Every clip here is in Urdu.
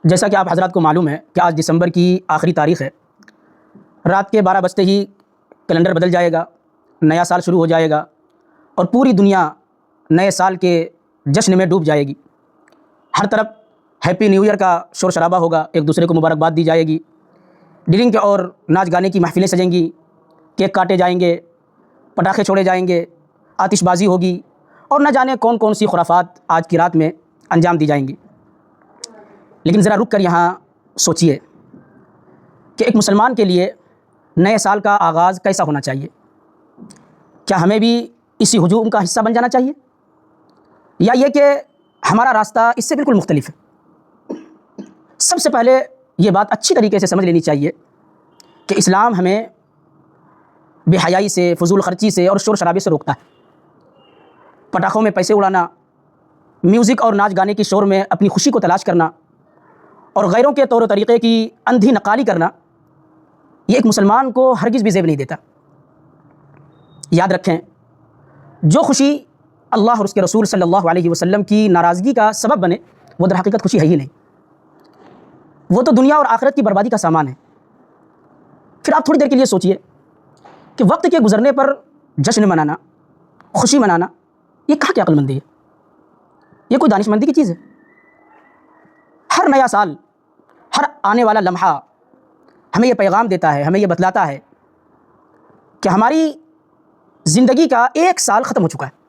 جیسا کہ آپ حضرات کو معلوم ہے کہ آج دسمبر کی آخری تاریخ ہے. رات کے 12 بجتے ہی کیلنڈر بدل جائے گا، نیا سال شروع ہو جائے گا اور پوری دنیا نئے سال کے جشن میں ڈوب جائے گی. ہر طرف ہیپی نیو ایئر کا شور شرابہ ہوگا، ایک دوسرے کو مبارکباد دی جائے گی، ڈرنک اور ناچ گانے کی محفلیں سجیں گی، کیک کاٹے جائیں گے، پٹاخے چھوڑے جائیں گے، آتش بازی ہوگی اور نہ جانے کون کون سی خرافات آج کی رات میں انجام دی جائیں گی. لیکن ذرا رک کر یہاں سوچئے کہ ایک مسلمان کے لیے نئے سال کا آغاز کیسا ہونا چاہیے. کیا ہمیں بھی اسی ہجوم کا حصہ بن جانا چاہیے، یا یہ کہ ہمارا راستہ اس سے بالکل مختلف ہے؟ سب سے پہلے یہ بات اچھی طریقے سے سمجھ لینی چاہیے کہ اسلام ہمیں بے حیائی سے، فضول خرچی سے اور شور شرابے سے روکتا ہے. پٹاخوں میں پیسے اڑانا، میوزک اور ناچ گانے کی شور میں اپنی خوشی کو تلاش کرنا اور غیروں کے طور و طریقے کی اندھی نقالی کرنا، یہ ایک مسلمان کو ہرگز بھی زیب نہیں دیتا. یاد رکھیں، جو خوشی اللہ اور اس کے رسول صلی اللہ علیہ وسلم کی ناراضگی کا سبب بنے، وہ در حقیقت خوشی ہے ہی نہیں. وہ تو دنیا اور آخرت کی بربادی کا سامان ہے. پھر آپ تھوڑی دیر کے لیے سوچئے کہ وقت کے گزرنے پر جشن منانا، خوشی منانا، یہ کہاں کی عقل مندی ہے؟ یہ کوئی دانش مندی کی چیز ہے؟ ہر نیا سال، ہر آنے والا لمحہ ہمیں یہ پیغام دیتا ہے، ہمیں یہ بتلاتا ہے کہ ہماری زندگی کا ایک سال ختم ہو چکا ہے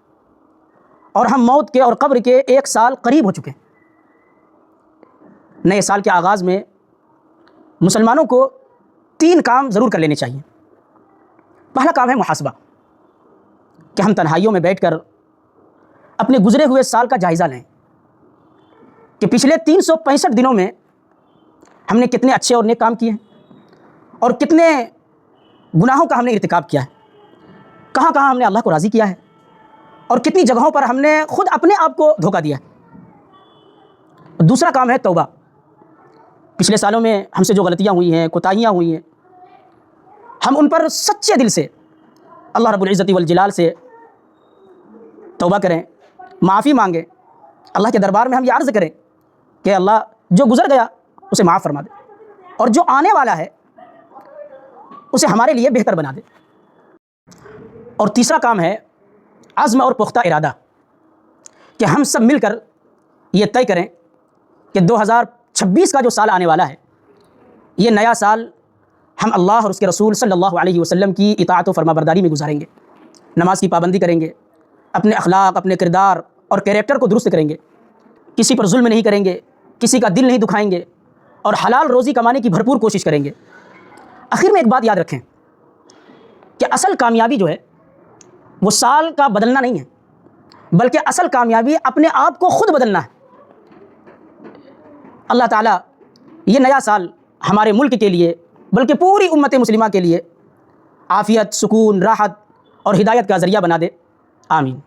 اور ہم موت کے اور قبر کے ایک سال قریب ہو چکے ہیں. نئے سال کے آغاز میں مسلمانوں کو 3 کام ضرور کر لینے چاہیے. پہلا کام ہے محاسبہ، کہ ہم تنہائیوں میں بیٹھ کر اپنے گزرے ہوئے سال کا جائزہ لیں کہ پچھلے 365 دنوں میں ہم نے کتنے اچھے اور نیک کام کیے ہیں اور کتنے گناہوں کا ہم نے ارتکاب کیا ہے، کہاں کہاں ہم نے اللہ کو راضی کیا ہے اور کتنی جگہوں پر ہم نے خود اپنے آپ کو دھوکہ دیا ہے. دوسرا کام ہے توبہ. پچھلے سالوں میں ہم سے جو غلطیاں ہوئی ہیں، کوتاہیاں ہوئی ہیں، ہم ان پر سچے دل سے اللہ رب العزت والجلال سے توبہ کریں، معافی مانگیں. اللہ کے دربار میں ہم یہ عرض کریں کہ اللہ جو گزر گیا اسے معاف فرما دے اور جو آنے والا ہے اسے ہمارے لیے بہتر بنا دے. اور تیسرا کام ہے عزم اور پختہ ارادہ، کہ ہم سب مل کر یہ طے کریں کہ 2026 کا جو سال آنے والا ہے، یہ نیا سال ہم اللہ اور اس کے رسول صلی اللہ علیہ وسلم کی اطاعت و فرما برداری میں گزاریں گے. نماز کی پابندی کریں گے، اپنے اخلاق، اپنے کردار اور کیریکٹر کو درست کریں گے، کسی پر ظلم نہیں کریں گے، کسی کا دل نہیں دکھائیں گے اور حلال روزی کمانے کی بھرپور کوشش کریں گے. آخر میں ایک بات یاد رکھیں کہ اصل کامیابی جو ہے وہ سال کا بدلنا نہیں ہے، بلکہ اصل کامیابی اپنے آپ کو خود بدلنا ہے. اللہ تعالیٰ یہ نیا سال ہمارے ملک کے لیے بلکہ پوری امت مسلمہ کے لیے عافیت، سکون، راحت اور ہدایت کا ذریعہ بنا دے. آمین.